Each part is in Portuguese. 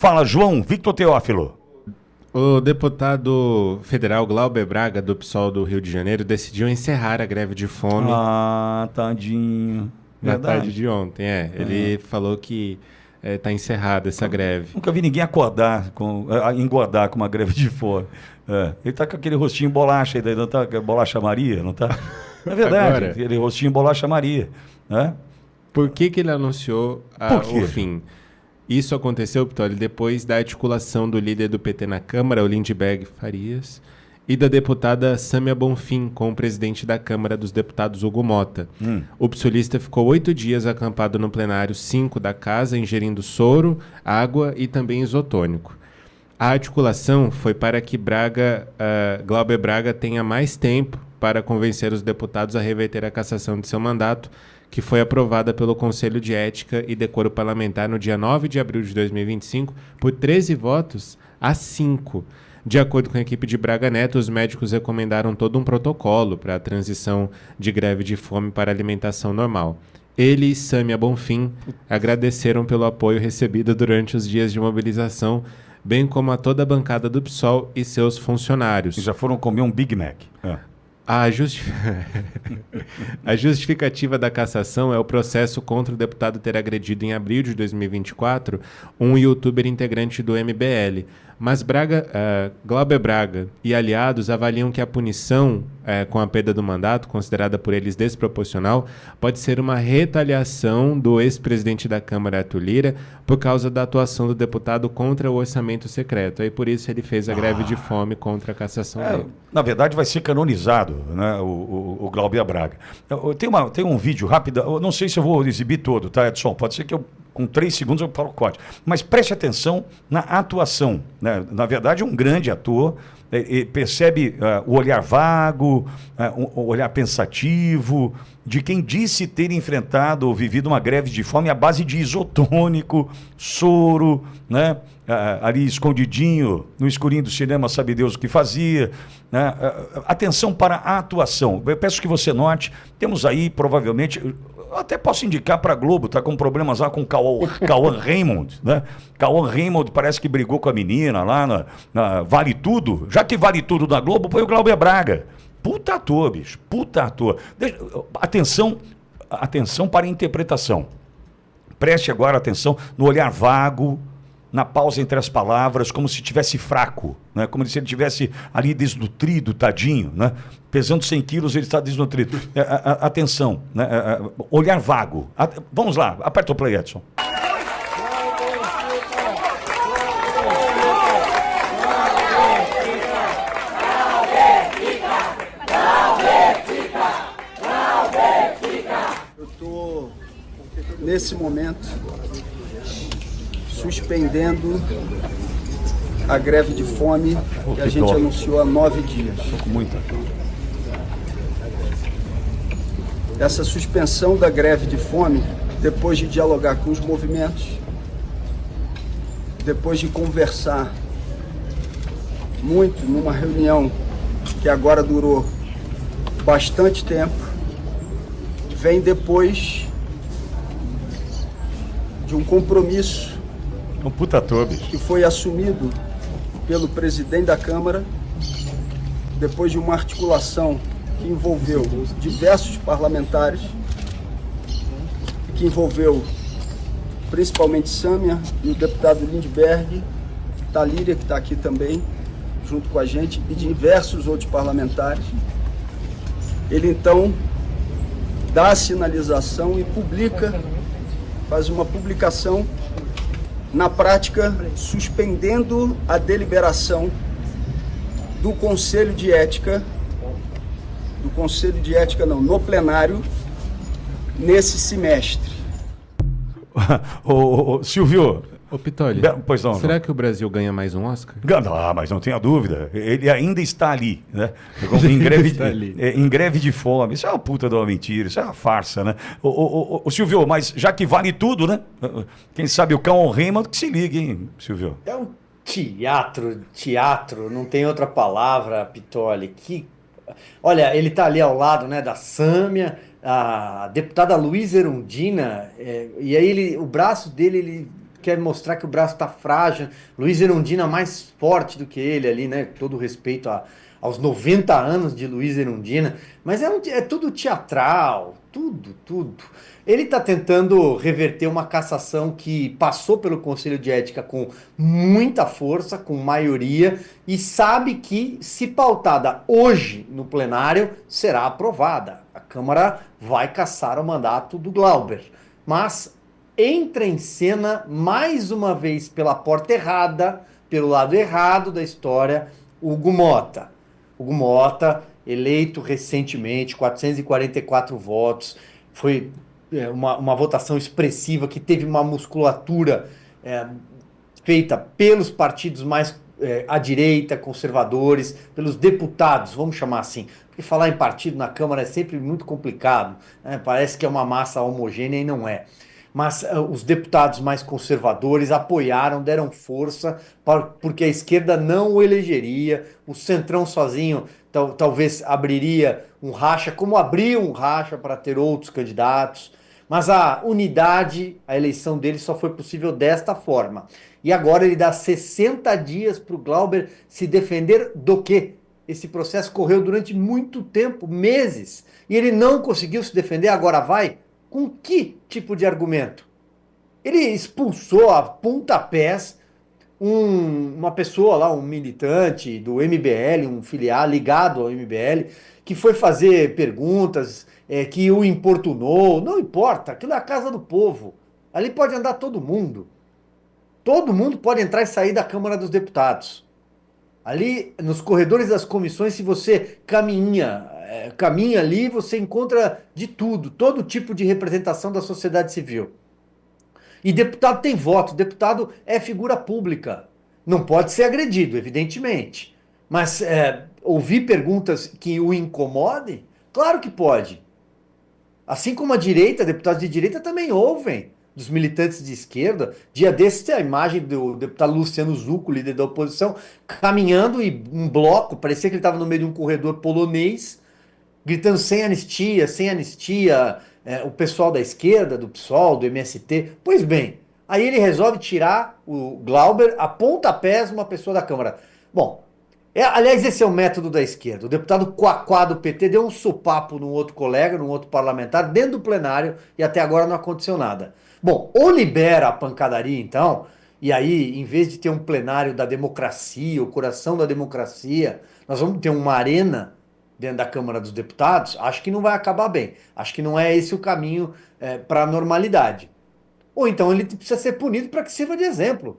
Fala, João Victor Teófilo. O deputado federal Glauber Braga, do PSOL do Rio de Janeiro, decidiu encerrar a greve de fome Ah, tadinho. na Verdade. tarde de ontem. Ele falou que está encerrada essa greve. Nunca vi ninguém engordar com uma greve de fome. Ele tá com aquele rostinho bolacha aí, não tá? Bolacha Maria, não tá? É verdade, Agora, aquele rostinho bolacha Maria. Né? por que ele anunciou Por quê? o fim? Isso aconteceu, Pitório, depois da articulação do líder do PT na Câmara, o Lindbergh Farias, e da deputada Sâmia Bonfim com o presidente da Câmara dos Deputados, Hugo Mota. O psolista ficou 8 dias acampado no plenário 5 da casa, ingerindo soro, água e também isotônico. A articulação foi para que Glauber Braga tenha mais tempo para convencer os deputados a reverter a cassação de seu mandato, que foi aprovada pelo Conselho de Ética e Decoro Parlamentar no dia 9 de abril de 2025 por 13 votos a 5. De acordo com a equipe de Braga Neto, os médicos recomendaram todo um protocolo para a transição de greve de fome para alimentação normal. Ele e Sâmia Bonfim agradeceram pelo apoio recebido durante os dias de mobilização, bem como a toda a bancada do PSOL e seus funcionários. E já foram comer um Big Mac. A justificativa da cassação é o processo contra o deputado ter agredido em abril de 2024 um youtuber integrante do MBL. Mas Glauber Braga e aliados avaliam que a punição com a perda do mandato, considerada por eles desproporcional, pode ser uma retaliação do ex-presidente da Câmara, Arthur Lira, por causa da atuação do deputado contra o orçamento secreto. Aí por isso ele fez a greve de fome contra a cassação dele. Na verdade, vai ser canonizado, né, o Glauber Braga. Tem um vídeo rápido, eu não sei se eu vou exibir todo, tá, Edson? Pode ser que com 3 segundos eu falo o código. Mas preste atenção na atuação. Né? Na verdade, um grande ator percebe o olhar vago, o olhar pensativo de quem disse ter enfrentado ou vivido uma greve de fome à base de isotônico, soro, né? Ali escondidinho, no escurinho do cinema, sabe Deus o que fazia. Né? Atenção para a atuação. Eu peço que você note, temos aí provavelmente... Até posso indicar para a Globo, tá com problemas lá com Cauã Raymond, né? Cauã Raymond parece que brigou com a menina lá na Vale Tudo. Já que Vale Tudo na Globo, foi o Glauber Braga. Puta ator, bicho, puta ator. Atenção para a interpretação. Preste agora atenção no olhar vago, na pausa entre as palavras, como se estivesse fraco, né? Como se ele estivesse ali desnutrido, tadinho, né? Pesando 100 quilos, ele está desnutrido. Atenção, né? Olhar vago. Vamos lá, aperta o play, Edson. Eu estou, nesse momento, suspendendo a greve de fome que a gente anunciou há 9 dias. Estou com muita. Essa suspensão da greve de fome, depois de dialogar com os movimentos, depois de conversar muito numa reunião que agora durou bastante tempo, vem depois de um compromisso Um puta ator, bicho. que foi assumido pelo presidente da Câmara, depois de uma articulação que envolveu diversos parlamentares, que envolveu principalmente Sâmia e o deputado Lindbergh, Talíria, que está aqui também, junto com a gente, e diversos outros parlamentares. Ele então dá a sinalização e faz uma publicação, na prática, suspendendo a deliberação do Conselho de Ética, no plenário, nesse semestre. Silvio. Ô, Pitório, Pois não. será que o Brasil ganha mais um Oscar? Mas não tenha dúvida. Ele ainda está ali, né? Em greve de fome. Isso é uma puta de uma mentira, isso é uma farsa, né? Silvio, mas já que vale tudo, né? Quem sabe o Cauã Raymond que se liga, hein, Silvio? É um teatro, não tem outra palavra, Pittoli. Olha, ele tá ali ao lado, né, da Sâmia, a deputada Luísa Erundina, e aí o braço dele, ele quer mostrar que o braço tá frágil. Luiz Erundina mais forte do que ele ali, né? Todo respeito aos 90 anos de Luiz Erundina. Mas é tudo teatral, tudo. Ele está tentando reverter uma cassação que passou pelo Conselho de Ética com muita força, com maioria, e sabe que, se pautada hoje no plenário, será aprovada. A Câmara vai cassar o mandato do Glauber. Mas entra em cena, mais uma vez, pela porta errada, pelo lado errado da história, Hugo Motta. Hugo Motta, eleito recentemente, 444 votos, foi uma votação expressiva que teve uma musculatura feita pelos partidos mais à direita, conservadores, pelos deputados, vamos chamar assim. Porque falar em partido na Câmara é sempre muito complicado, né? Parece que é uma massa homogênea e não é. Mas os deputados mais conservadores apoiaram, deram força, porque a esquerda não o elegeria, o Centrão sozinho talvez abriria um racha, como abriu um racha para ter outros candidatos. Mas a unidade, a eleição dele só foi possível desta forma. E agora ele dá 60 dias para o Glauber se defender do quê? Esse processo correu durante muito tempo, meses, e ele não conseguiu se defender, agora vai? Com que tipo de argumento? Ele expulsou a pontapés uma pessoa lá, um militante do MBL, um filial ligado ao MBL, que foi fazer perguntas, que o importunou. Não importa, aquilo é a casa do povo. Ali pode andar todo mundo. Todo mundo pode entrar e sair da Câmara dos Deputados. Ali, nos corredores das comissões, se você caminha ali, você encontra de tudo, todo tipo de representação da sociedade civil. E deputado tem voto, deputado é figura pública. Não pode ser agredido, evidentemente. Mas ouvir perguntas que o incomodem? Claro que pode. Assim como a direita, deputados de direita também ouvem dos militantes de esquerda. Dia desses tem a imagem do deputado Luciano Zucco, líder da oposição, caminhando e um bloco, parecia que ele estava no meio de um corredor polonês, gritando sem anistia, sem anistia, o pessoal da esquerda, do PSOL, do MST. Pois bem, aí ele resolve tirar o Glauber a pontapés uma pessoa da Câmara. Bom, aliás, esse é o método da esquerda. O deputado Quaquá do PT deu um sopapo num outro colega, num outro parlamentar, dentro do plenário, e até agora não aconteceu nada. Bom, ou libera a pancadaria então, e aí, em vez de ter um plenário da democracia, o coração da democracia, nós vamos ter uma arena dentro da Câmara dos Deputados. Acho que não vai acabar bem. Acho que não é esse o caminho para a normalidade. Ou então ele precisa ser punido para que sirva de exemplo.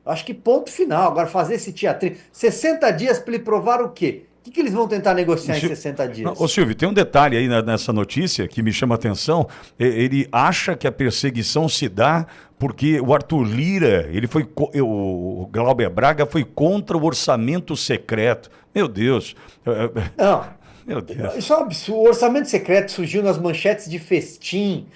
Acho que ponto final. Agora fazer esse teatrinho. 60 dias para ele provar o quê? O que eles vão tentar negociar em 60 dias? Ô Silvio, tem um detalhe aí nessa notícia que me chama a atenção. Ele acha que a perseguição se dá porque o Arthur Lira, o Glauber Braga foi contra o orçamento secreto. Meu Deus. Não. Meu Deus. Isso é um absurdo. O orçamento secreto surgiu nas manchetes de festim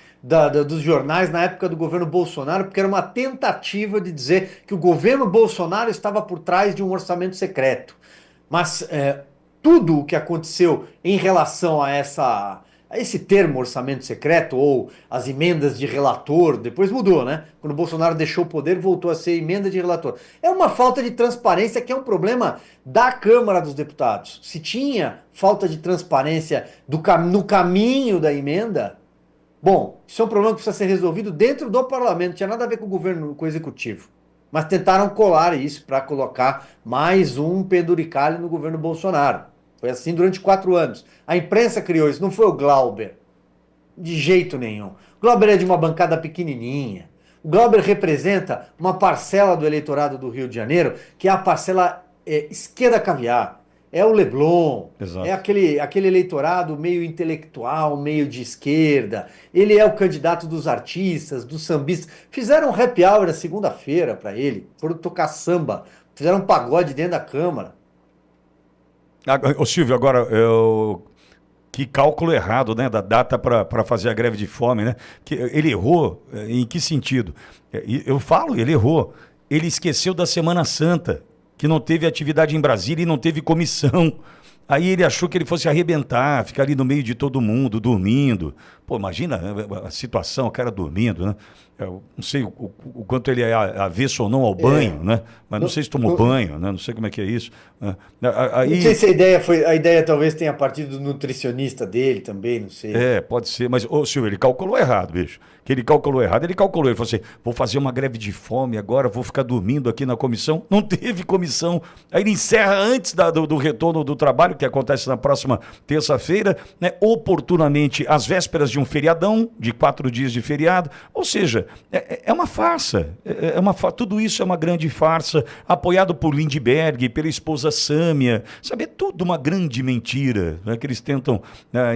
dos jornais na época do governo Bolsonaro, porque era uma tentativa de dizer que o governo Bolsonaro estava por trás de um orçamento secreto. Mas tudo o que aconteceu em relação a esse termo orçamento secreto, ou as emendas de relator, depois mudou, né? Quando o Bolsonaro deixou o poder, voltou a ser emenda de relator. É uma falta de transparência que é um problema da Câmara dos Deputados. Se tinha falta de transparência no caminho da emenda, bom, isso é um problema que precisa ser resolvido dentro do parlamento, não tinha nada a ver com o governo, com o executivo. Mas tentaram colar isso para colocar mais um penduricalho no governo Bolsonaro. Foi assim durante 4 anos. A imprensa criou isso, não foi o Glauber. De jeito nenhum. O Glauber é de uma bancada pequenininha. O Glauber representa uma parcela do eleitorado do Rio de Janeiro, que é a parcela esquerda caviar. É o Leblon. Exato. É aquele eleitorado meio intelectual, meio de esquerda. Ele é o candidato dos artistas, dos sambistas. Fizeram um happy hour na segunda-feira para ele. Foram tocar samba. Fizeram um pagode dentro da Câmara. Ô Silvio, agora, que cálculo errado, né, da data para fazer a greve de fome, né? Que ele errou, em que sentido? Eu falo, ele errou. Ele esqueceu da Semana Santa, que não teve atividade em Brasília e não teve comissão. Aí ele achou que ele fosse arrebentar, ficar ali no meio de todo mundo, dormindo. Pô, imagina, né, a situação, o cara dormindo, né? Eu não sei o quanto ele é avesso ou não ao banho, né? Mas não sei se tomou banho, né? Não sei como é que é isso. Né? Não sei se a ideia talvez tenha partido do nutricionista dele também, não sei. Pode ser, mas, ô Silvio, ele calculou errado, bicho. Que ele calculou errado, ele falou assim, vou fazer uma greve de fome agora, vou ficar dormindo aqui na comissão. Não teve comissão. Aí ele encerra antes do retorno do trabalho, que acontece na próxima terça-feira, né? Oportunamente, às vésperas de um feriadão, de 4 dias de feriado. Ou seja, é uma farsa. Tudo isso é uma grande farsa, apoiado por Lindbergh, pela esposa Sâmia. Sabe, é tudo uma grande mentira, né, que eles tentam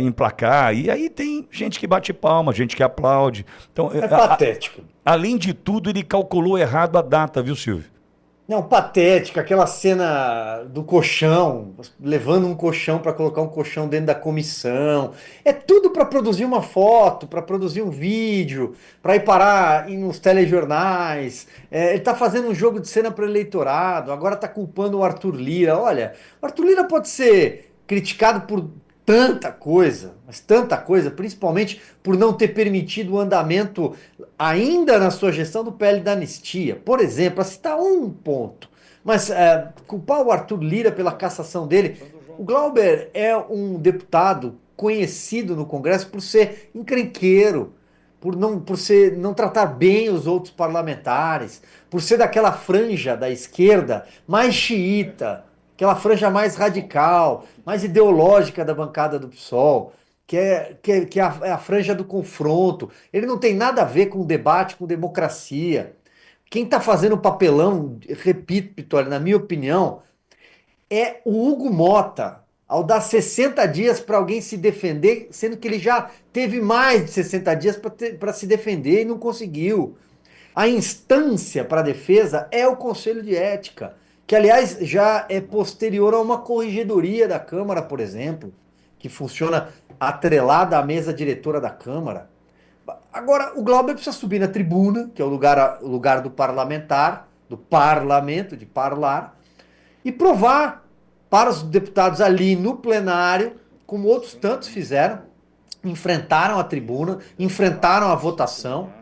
emplacar. E aí tem gente que bate palma, gente que aplaude. Então, é patético. Além de tudo, ele calculou errado a data, viu, Silvio? Não, patética, aquela cena do colchão, levando um colchão para colocar um colchão dentro da comissão. É tudo para produzir uma foto, para produzir um vídeo, para ir parar nos telejornais. Ele está fazendo um jogo de cena para o eleitorado, agora está culpando o Arthur Lira. Olha, o Arthur Lira pode ser criticado por tanta coisa, mas tanta coisa, principalmente por não ter permitido o andamento ainda na sua gestão do PL da anistia. Por exemplo, para citar um ponto, mas culpar o Arthur Lira pela cassação dele, o Glauber é um deputado conhecido no Congresso por ser encrenqueiro, por não tratar bem os outros parlamentares, por ser daquela franja da esquerda mais xiita, aquela franja mais radical, mais ideológica da bancada do PSOL, que é a franja do confronto. Ele não tem nada a ver com debate, com democracia. Quem está fazendo o papelão, repito, Vitória, na minha opinião, é o Hugo Mota, ao dar 60 dias para alguém se defender, sendo que ele já teve mais de 60 dias para se defender e não conseguiu. A instância para a defesa é o Conselho de Ética, que, aliás, já é posterior a uma corregedoria da Câmara, por exemplo, que funciona atrelada à mesa diretora da Câmara. Agora, o Glauber precisa subir na tribuna, que é o lugar do parlamentar, do parlamento, de parlar, e provar para os deputados ali no plenário, como outros tantos fizeram, enfrentaram a tribuna, enfrentaram a votação.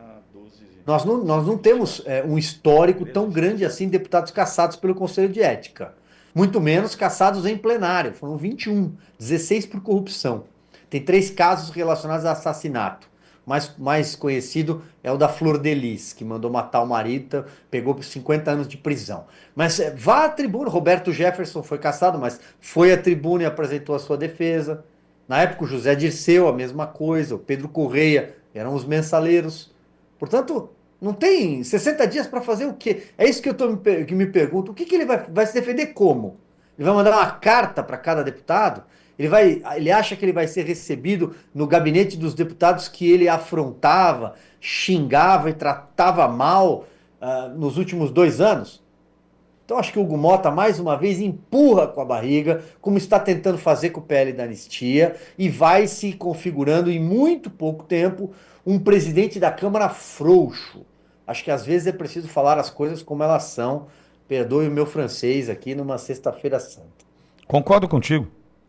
Nós não temos um histórico tão grande assim de deputados cassados pelo Conselho de Ética. Muito menos cassados em plenário. Foram 21, 16 por corrupção. Tem 3 casos relacionados a assassinato. Mais conhecido é o da Flor de Lis, que mandou matar o marido, pegou por 50 anos de prisão. Mas vá à tribuna. Roberto Jefferson foi cassado, mas foi à tribuna e apresentou a sua defesa. Na época, o José Dirceu, a mesma coisa. O Pedro Correia, eram os mensaleiros. Portanto, não tem 60 dias para fazer o quê? É isso que que me pergunto. O que ele vai se defender como? Ele vai mandar uma carta para cada deputado? Ele acha que ele vai ser recebido no gabinete dos deputados que ele afrontava, xingava e tratava mal nos últimos 2 anos? Então acho que o Hugo Mota, mais uma vez, empurra com a barriga, como está tentando fazer com o PL da anistia, e vai se configurando em muito pouco tempo um presidente da Câmara frouxo. Acho que às vezes é preciso falar as coisas como elas são. Perdoe o meu francês aqui numa sexta-feira santa. Concordo contigo.